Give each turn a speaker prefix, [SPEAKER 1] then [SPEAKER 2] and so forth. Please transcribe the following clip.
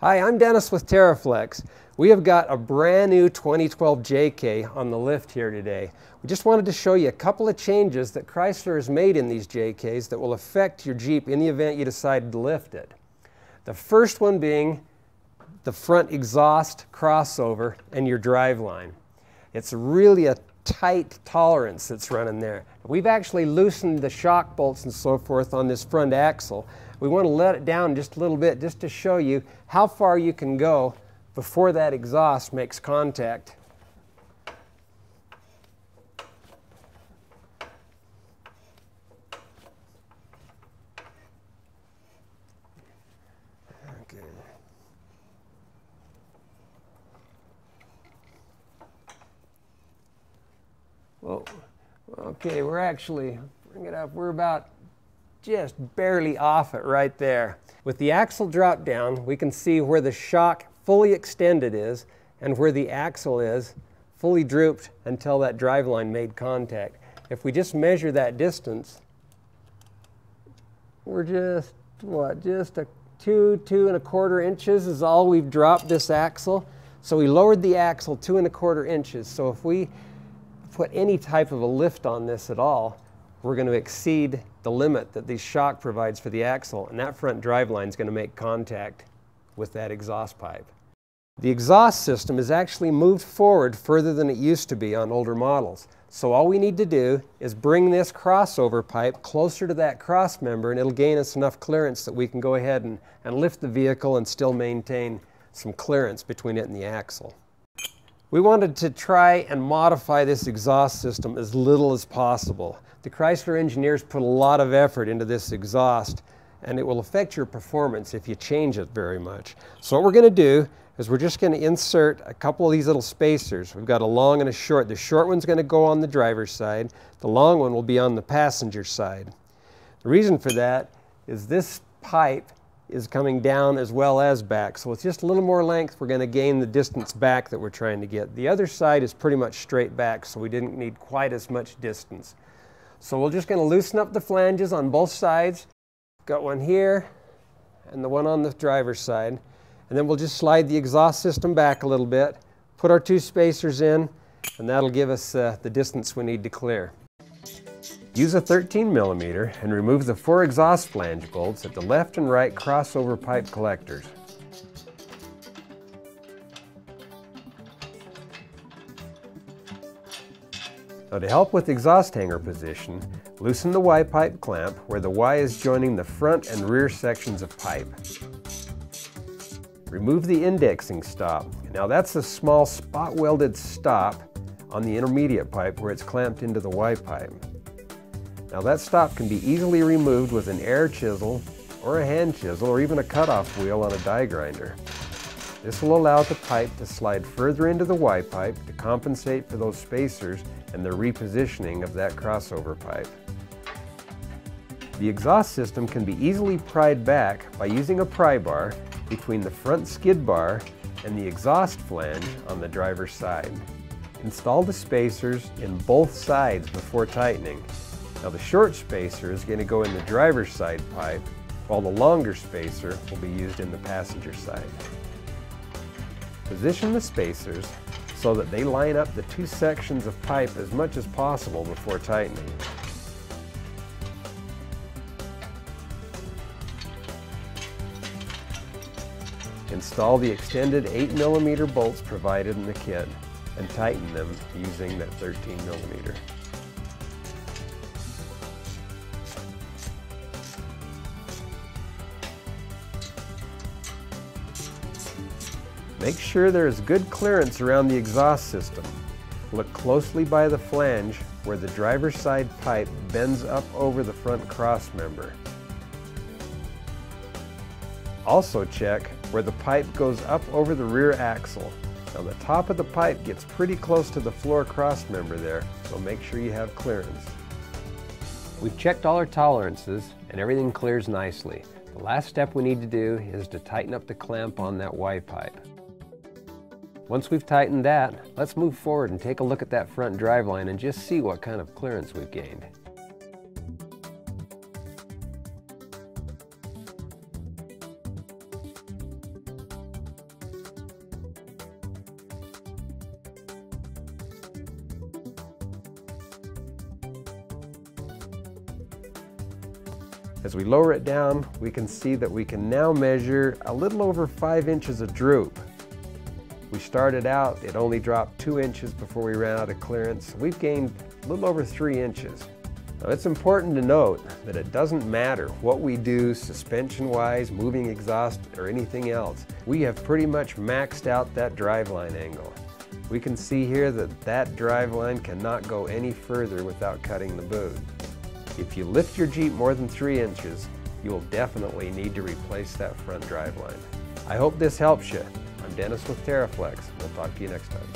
[SPEAKER 1] Hi, I'm Dennis with TeraFlex. We have got a brand new 2012 JK on the lift here today. We just wanted to show you a couple of changes that Chrysler has made in these JKs that will affect your Jeep in the event you decide to lift it. The first one being the front exhaust crossover and your driveline. It's really a tight tolerance that's running there. We've actually loosened the shock bolts and so forth on this front axle. We want to let it down just a little bit just to show you how far you can go before that exhaust makes contact. Okay. Whoa. Okay, we're actually, bring it up, we're about just barely off it right there. With the axle drop down, we can see where the shock fully extended is and where the axle is fully drooped until that driveline made contact. If we just measure that distance, we're just, what, just a 2.25 inches is all we've dropped this axle. So we lowered the axle 2.25 inches. So if we put any type of a lift on this at all, we're going to exceed the limit that the shock provides for the axle, and that front driveline is going to make contact with that exhaust pipe. The exhaust system is actually moved forward further than it used to be on older models. So all we need to do is bring this crossover pipe closer to that cross member, and it'll gain us enough clearance that we can go ahead and lift the vehicle and still maintain some clearance between it and the axle. We wanted to try and modify this exhaust system as little as possible. The Chrysler engineers put a lot of effort into this exhaust, and it will affect your performance if you change it very much. So what we're going to do is we're just going to insert a couple of these little spacers. We've got a long and a short. The short one's going to go on the driver's side. The long one will be on the passenger side. The reason for that is this pipe is coming down as well as back. So with just a little more length, we're going to gain the distance back that we're trying to get. The other side is pretty much straight back, so we didn't need quite as much distance. So we're just going to loosen up the flanges on both sides. Got one here and the one on the driver's side. And then we'll just slide the exhaust system back a little bit, put our two spacers in, and that'll give us the distance we need to clear. Use a 13mm and remove the 4 exhaust flange bolts at the left and right crossover pipe collectors. Now, to help with exhaust hanger position, loosen the Y pipe clamp where the Y is joining the front and rear sections of pipe. Remove the indexing stop. Now that's a small spot welded stop on the intermediate pipe where it's clamped into the Y pipe. Now that stop can be easily removed with an air chisel or a hand chisel or even a cutoff wheel on a die grinder. This will allow the pipe to slide further into the Y pipe to compensate for those spacers and the repositioning of that crossover pipe. The exhaust system can be easily pried back by using a pry bar between the front skid bar and the exhaust flange on the driver's side. Install the spacers in both sides before tightening. Now the short spacer is going to go in the driver's side pipe, while the longer spacer will be used in the passenger side. Position the spacers so that they line up the two sections of pipe as much as possible before tightening. Install the extended 8mm bolts provided in the kit and tighten them using that 13mm. Make sure there is good clearance around the exhaust system. Look closely by the flange where the driver's side pipe bends up over the front cross member. Also check where the pipe goes up over the rear axle. Now the top of the pipe gets pretty close to the floor cross member there, so make sure you have clearance. We've checked all our tolerances and everything clears nicely. The last step we need to do is to tighten up the clamp on that Y pipe. Once we've tightened that, let's move forward and take a look at that front driveline and just see what kind of clearance we've gained. As we lower it down, we can see that we can now measure a little over 5 inches of droop. We started out, it only dropped 2 inches before we ran out of clearance. We've gained a little over 3 inches. Now it's important to note that it doesn't matter what we do suspension-wise, moving exhaust, or anything else. We have pretty much maxed out that driveline angle. We can see here that that driveline cannot go any further without cutting the boot. If you lift your Jeep more than 3 inches, you will definitely need to replace that front driveline. I hope this helps you. I'm Dennis with TeraFlex. We'll talk to you next time.